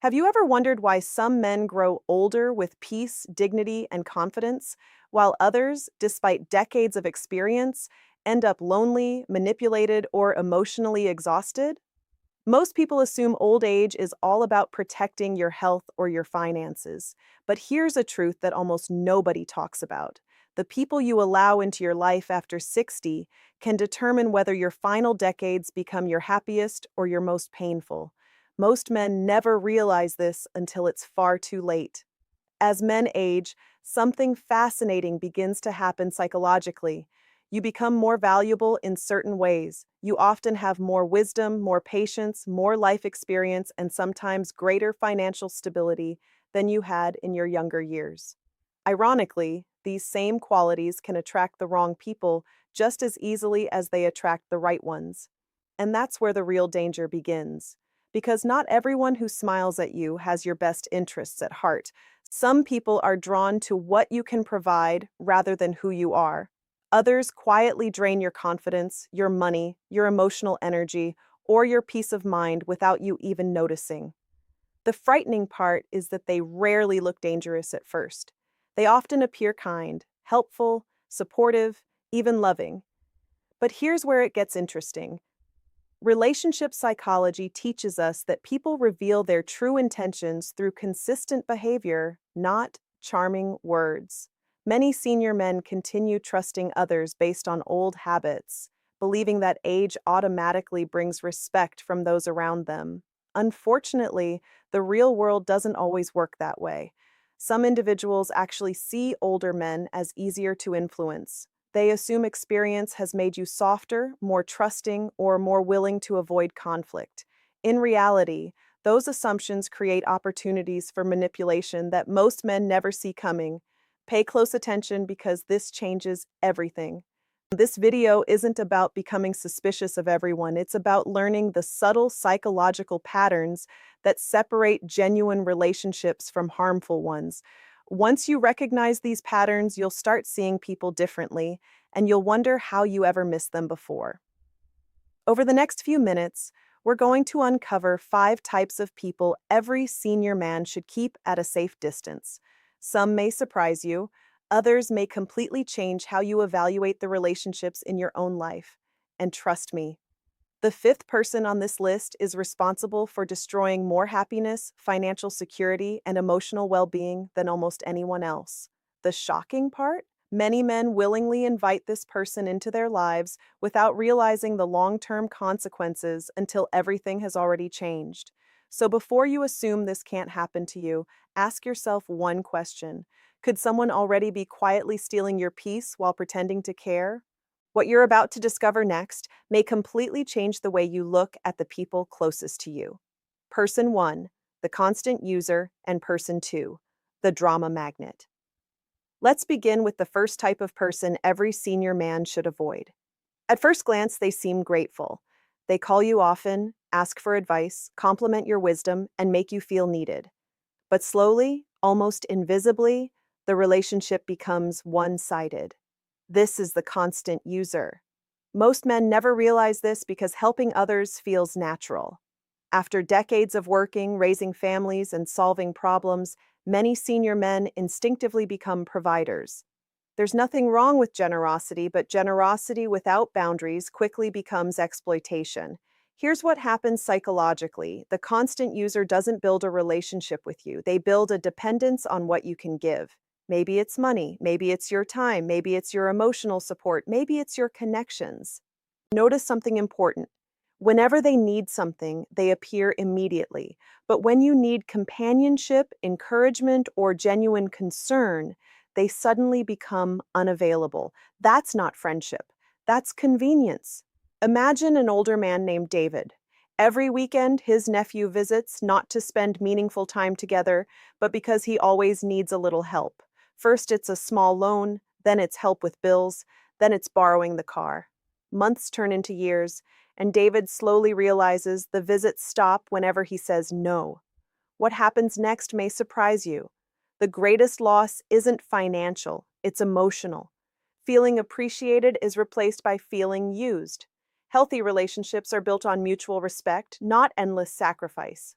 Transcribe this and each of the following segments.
Have you ever wondered why some men grow older with peace, dignity, and confidence, while others, despite decades of experience, end up lonely, manipulated, or emotionally exhausted? Most people assume old age is all about protecting your health or your finances. But here's a truth that almost nobody talks about. The people you allow into your life after 60 can determine whether your final decades become your happiest or your most painful. Most men never realize this until it's far too late. As men age, something fascinating begins to happen psychologically. You become more valuable in certain ways. You often have more wisdom, more patience, more life experience, and sometimes greater financial stability than you had in your younger years. Ironically, these same qualities can attract the wrong people just as easily as they attract the right ones. And that's where the real danger begins. Because not everyone who smiles at you has your best interests at heart. Some people are drawn to what you can provide rather than who you are. Others quietly drain your confidence, your money, your emotional energy, or your peace of mind without you even noticing. The frightening part is that they rarely look dangerous at first. They often appear kind, helpful, supportive, even loving. But here's where it gets interesting. Relationship psychology teaches us that people reveal their true intentions through consistent behavior, not charming words. Many senior men continue trusting others based on old habits, believing that age automatically brings respect from those around them. Unfortunately, the real world doesn't always work that way. Some individuals actually see older men as easier to influence. They assume experience has made you softer, more trusting, or more willing to avoid conflict. In reality, those assumptions create opportunities for manipulation that most men never see coming. Pay close attention because this changes everything. This video isn't about becoming suspicious of everyone. It's about learning the subtle psychological patterns that separate genuine relationships from harmful ones. Once you recognize these patterns, you'll start seeing people differently, and you'll wonder how you ever missed them before. Over the next few minutes, we're going to uncover 5 types of people every senior man should keep at a safe distance. Some may surprise you, others may completely change how you evaluate the relationships in your own life. And trust me, the 5th person on this list is responsible for destroying more happiness, financial security, and emotional well-being than almost anyone else. The shocking part? Many men willingly invite this person into their lives without realizing the long-term consequences until everything has already changed. So before you assume this can't happen to you, ask yourself one question. Could someone already be quietly stealing your peace while pretending to care? What you're about to discover next may completely change the way you look at the people closest to you. Person 1, the constant user, and Person 2, the drama magnet. Let's begin with the first type of person every senior man should avoid. At first glance, they seem grateful. They call you often, ask for advice, compliment your wisdom, and make you feel needed. But slowly, almost invisibly, the relationship becomes one-sided. This is the constant user. Most men never realize this because helping others feels natural. After decades of working, raising families, and solving problems, many senior men instinctively become providers. There's nothing wrong with generosity, but generosity without boundaries quickly becomes exploitation. Here's what happens psychologically. The constant user doesn't build a relationship with you. They build a dependence on what you can give. Maybe it's money, maybe it's your time, maybe it's your emotional support, maybe it's your connections. Notice something important. Whenever they need something, they appear immediately. But when you need companionship, encouragement, or genuine concern, they suddenly become unavailable. That's not friendship. That's convenience. Imagine an older man named David. Every weekend, his nephew visits, not to spend meaningful time together, but because he always needs a little help. First, it's a small loan, then it's help with bills, then it's borrowing the car. Months turn into years, and David slowly realizes the visits stop whenever he says no. What happens next may surprise you. The greatest loss isn't financial, it's emotional. Feeling appreciated is replaced by feeling used. Healthy relationships are built on mutual respect, not endless sacrifice.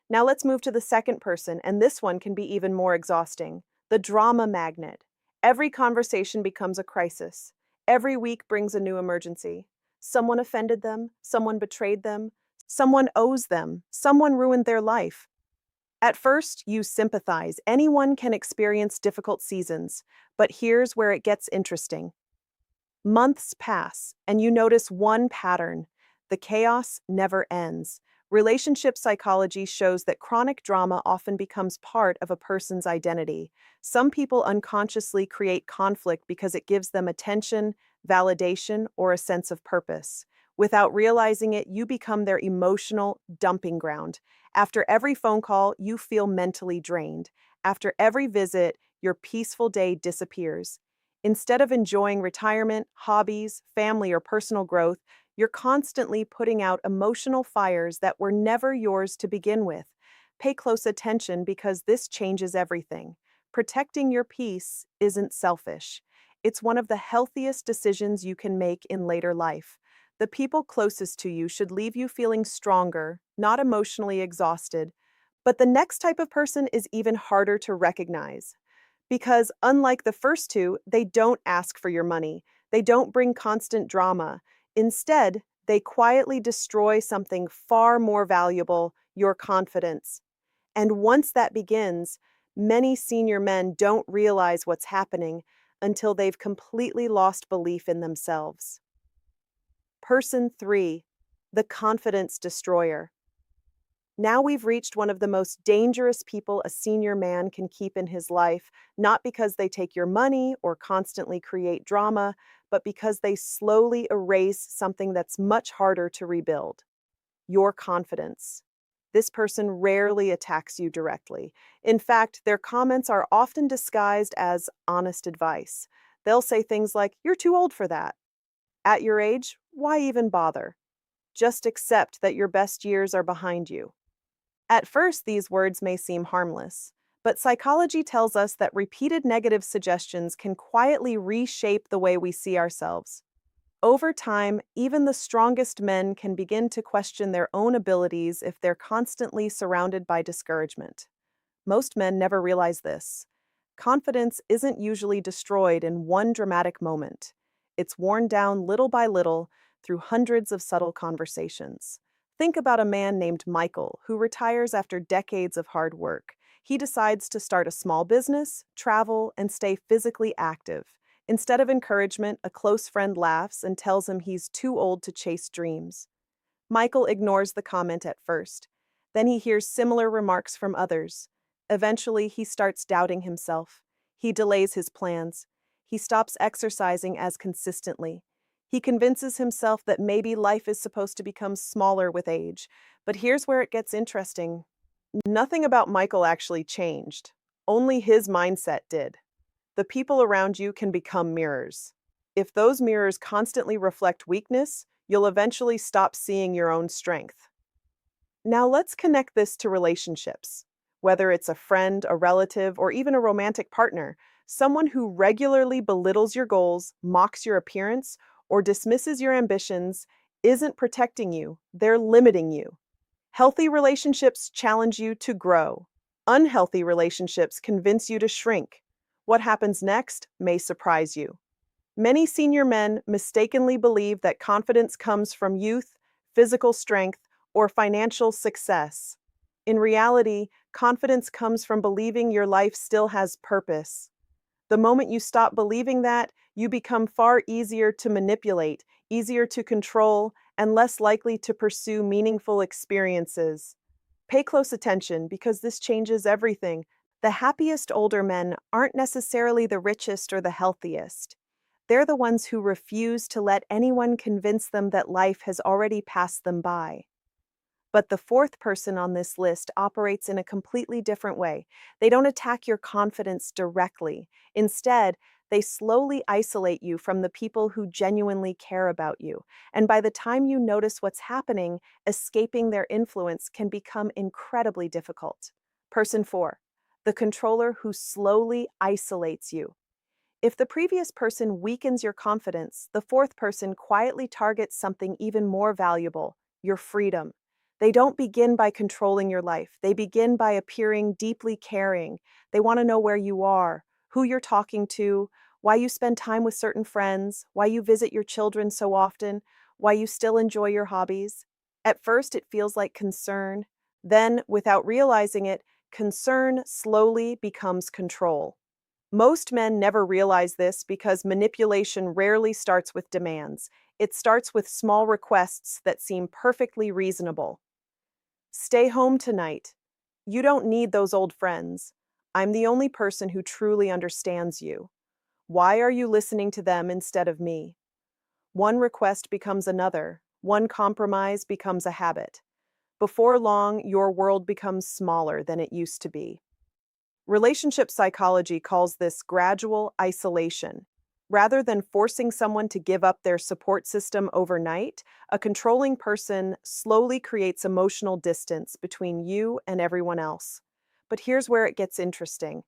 Now let's move to the second person, and this one can be even more exhausting. The drama magnet. Every conversation becomes a crisis. Every week brings a new emergency. Someone offended them, someone betrayed them, someone owes them, someone ruined their life. At first, you sympathize. Anyone can experience difficult seasons, but here's where it gets interesting. Months pass, and you notice one pattern. The chaos never ends. Relationship psychology shows that chronic drama often becomes part of a person's identity. Some people unconsciously create conflict because it gives them attention, validation, or a sense of purpose. Without realizing it, you become their emotional dumping ground. After every phone call, you feel mentally drained. After every visit, your peaceful day disappears. Instead of enjoying retirement, hobbies, family, or personal growth, you're constantly putting out emotional fires that were never yours to begin with. Pay close attention because this changes everything. Protecting your peace isn't selfish. It's one of the healthiest decisions you can make in later life. The people closest to you should leave you feeling stronger, not emotionally exhausted. But the next type of person is even harder to recognize. Because unlike the first two, they don't ask for your money. They don't bring constant drama. Instead, they quietly destroy something far more valuable, your confidence. And once that begins, many senior men don't realize what's happening until they've completely lost belief in themselves. Person 3, the confidence destroyer. Now we've reached one of the most dangerous people a senior man can keep in his life, not because they take your money or constantly create drama, but because they slowly erase something that's much harder to rebuild: your confidence. This person rarely attacks you directly. In fact, their comments are often disguised as honest advice. They'll say things like, "You're too old for that. At your age, why even bother? Just accept that your best years are behind you." At first, these words may seem harmless, but psychology tells us that repeated negative suggestions can quietly reshape the way we see ourselves. Over time, even the strongest men can begin to question their own abilities if they're constantly surrounded by discouragement. Most men never realize this. Confidence isn't usually destroyed in one dramatic moment. It's worn down little by little through hundreds of subtle conversations. Think about a man named Michael who retires after decades of hard work. He decides to start a small business, travel, and stay physically active. Instead of encouragement, a close friend laughs and tells him he's too old to chase dreams. Michael ignores the comment at first. Then he hears similar remarks from others. Eventually, he starts doubting himself. He delays his plans. He stops exercising as consistently. He convinces himself that maybe life is supposed to become smaller with age. But here's where it gets interesting. Nothing about Michael actually changed. Only his mindset did. The people around you can become mirrors. If those mirrors constantly reflect weakness, you'll eventually stop seeing your own strength. Now let's connect this to relationships. Whether it's a friend, a relative, or even a romantic partner, someone who regularly belittles your goals, mocks your appearance, or dismisses your ambitions isn't protecting you, they're limiting you. Healthy relationships challenge you to grow. Unhealthy relationships convince you to shrink. What happens next may surprise you. Many senior men mistakenly believe that confidence comes from youth, physical strength, or financial success. In reality, confidence comes from believing your life still has purpose. The moment you stop believing that, you become far easier to manipulate, easier to control, and less likely to pursue meaningful experiences. Pay close attention because this changes everything. The happiest older men aren't necessarily the richest or the healthiest. They're the ones who refuse to let anyone convince them that life has already passed them by. But the fourth person on this list operates in a completely different way. They don't attack your confidence directly. Instead, they slowly isolate you from the people who genuinely care about you. And by the time you notice what's happening, escaping their influence can become incredibly difficult. Person 4, the controller who slowly isolates you. If the previous person weakens your confidence, the fourth person quietly targets something even more valuable: your freedom. They don't begin by controlling your life. They begin by appearing deeply caring. They want to know where you are, who you're talking to, why you spend time with certain friends, why you visit your children so often, why you still enjoy your hobbies. At first, it feels like concern. Then, without realizing it, concern slowly becomes control. Most men never realize this because manipulation rarely starts with demands. It starts with small requests that seem perfectly reasonable. Stay home tonight. You don't need those old friends. I'm the only person who truly understands you. Why are you listening to them instead of me? One request becomes another. One compromise becomes a habit. Before long, your world becomes smaller than it used to be. Relationship psychology calls this gradual isolation. Rather than forcing someone to give up their support system overnight, a controlling person slowly creates emotional distance between you and everyone else. But here's where it gets interesting.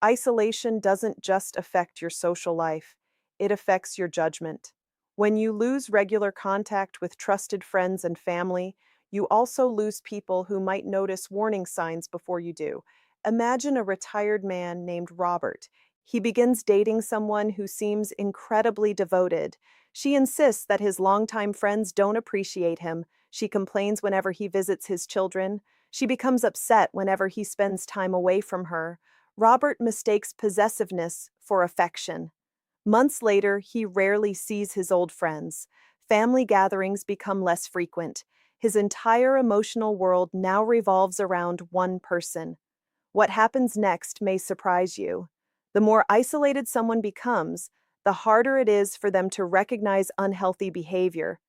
Isolation doesn't just affect your social life, it affects your judgment. When you lose regular contact with trusted friends and family, you also lose people who might notice warning signs before you do. Imagine a retired man named Robert. He begins dating someone who seems incredibly devoted. She insists that his longtime friends don't appreciate him. She complains whenever he visits his children. She becomes upset whenever he spends time away from her. Robert mistakes possessiveness for affection. Months later, he rarely sees his old friends. Family gatherings become less frequent. His entire emotional world now revolves around one person. What happens next may surprise you. The more isolated someone becomes, the harder it is for them to recognize unhealthy behavior.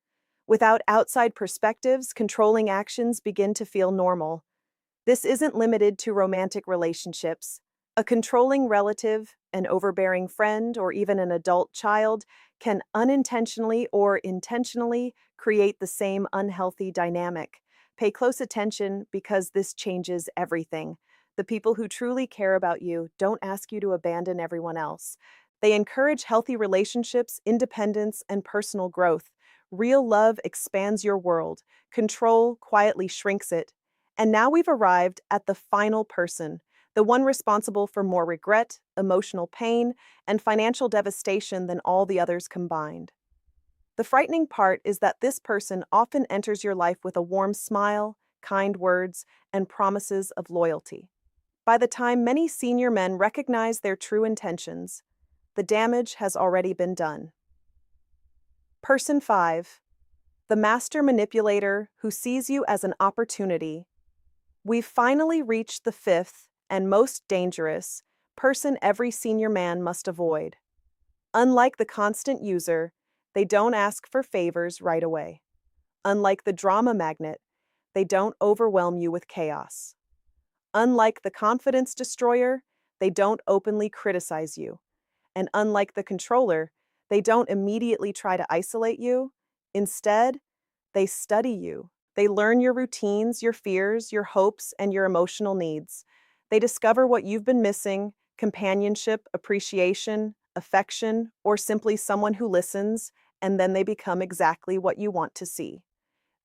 Without outside perspectives, controlling actions begin to feel normal. This isn't limited to romantic relationships. A controlling relative, an overbearing friend, or even an adult child can unintentionally or intentionally create the same unhealthy dynamic. Pay close attention because this changes everything. The people who truly care about you don't ask you to abandon everyone else. They encourage healthy relationships, independence, and personal growth. Real love expands your world. Control quietly shrinks it. And now we've arrived at the final person, the one responsible for more regret, emotional pain, and financial devastation than all the others combined. The frightening part is that this person often enters your life with a warm smile, kind words, and promises of loyalty. By the time many senior men recognize their true intentions, the damage has already been done. Person 5. The master manipulator who sees you as an opportunity. We've finally reached the fifth and most dangerous person every senior man must avoid. Unlike the constant user, they don't ask for favors right away. Unlike the drama magnet, they don't overwhelm you with chaos. Unlike the confidence destroyer, they don't openly criticize you. And unlike the controller, they don't immediately try to isolate you. Instead, they study you. They learn your routines, your fears, your hopes, and your emotional needs. They discover what you've been missing: companionship, appreciation, affection, or simply someone who listens, and then they become exactly what you want to see.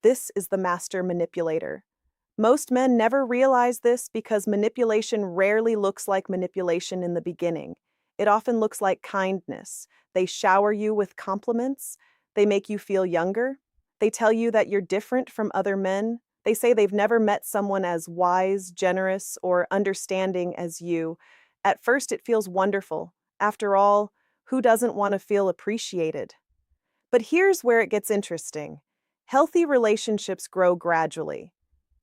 This is the master manipulator. Most men never realize this because manipulation rarely looks like manipulation in the beginning. It often looks like kindness. They shower you with compliments. They make you feel younger. They tell you that you're different from other men. They say they've never met someone as wise, generous, or understanding as you. At first, it feels wonderful. After all, who doesn't want to feel appreciated? But here's where it gets interesting. Healthy relationships grow gradually.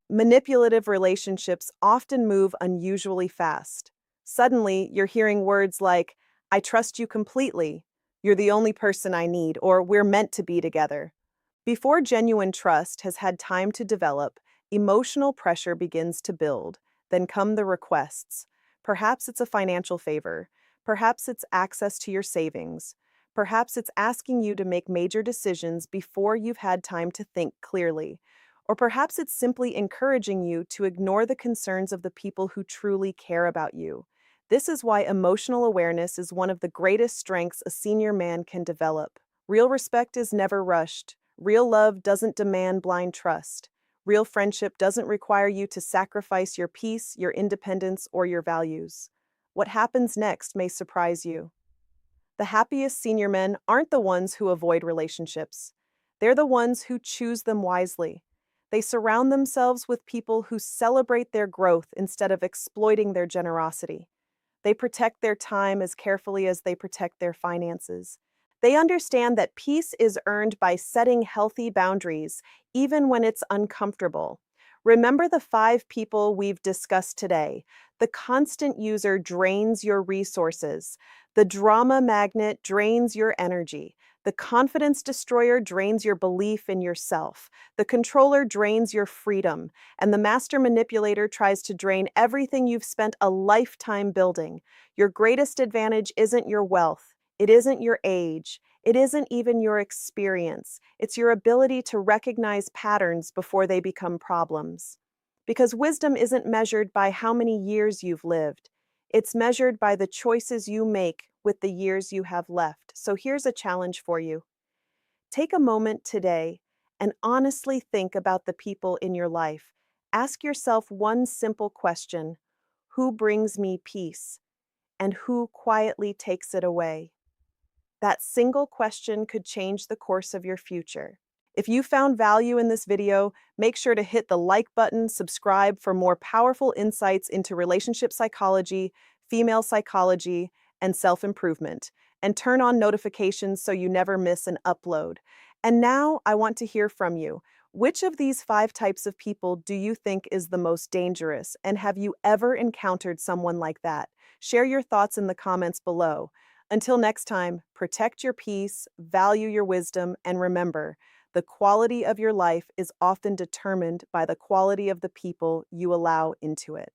Manipulative relationships often move unusually fast. Suddenly, you're hearing words like, "I trust you completely," "You're the only person I need," or "We're meant to be together." Before genuine trust has had time to develop, emotional pressure begins to build. Then come the requests. Perhaps it's a financial favor. Perhaps it's access to your savings. Perhaps it's asking you to make major decisions before you've had time to think clearly. Or perhaps it's simply encouraging you to ignore the concerns of the people who truly care about you. This is why emotional awareness is one of the greatest strengths a senior man can develop. Real respect is never rushed. Real love doesn't demand blind trust. Real friendship doesn't require you to sacrifice your peace, your independence, or your values. What happens next may surprise you. The happiest senior men aren't the ones who avoid relationships. They're the ones who choose them wisely. They surround themselves with people who celebrate their growth instead of exploiting their generosity. They protect their time as carefully as they protect their finances. They understand that peace is earned by setting healthy boundaries, even when it's uncomfortable. Remember the five people we've discussed today. The constant user drains your resources. The drama magnet drains your energy. The confidence destroyer drains your belief in yourself. The controller drains your freedom. And the master manipulator tries to drain everything you've spent a lifetime building. Your greatest advantage isn't your wealth. It isn't your age. It isn't even your experience. It's your ability to recognize patterns before they become problems. Because wisdom isn't measured by how many years you've lived. It's measured by the choices you make with the years you have left. So here's a challenge for you. Take a moment today and honestly think about the people in your life. Ask yourself one simple question: who brings me peace, and who quietly takes it away? That single question could change the course of your future. If you found value in this video, make sure to hit the like button, subscribe for more powerful insights into relationship psychology, female psychology, and self-improvement, and turn on notifications so you never miss an upload. And now I want to hear from you. Which of these five types of people do you think is the most dangerous, and have you ever encountered someone like that? Share your thoughts in the comments below. Until next time, protect your peace, value your wisdom, and remember, the quality of your life is often determined by the quality of the people you allow into it.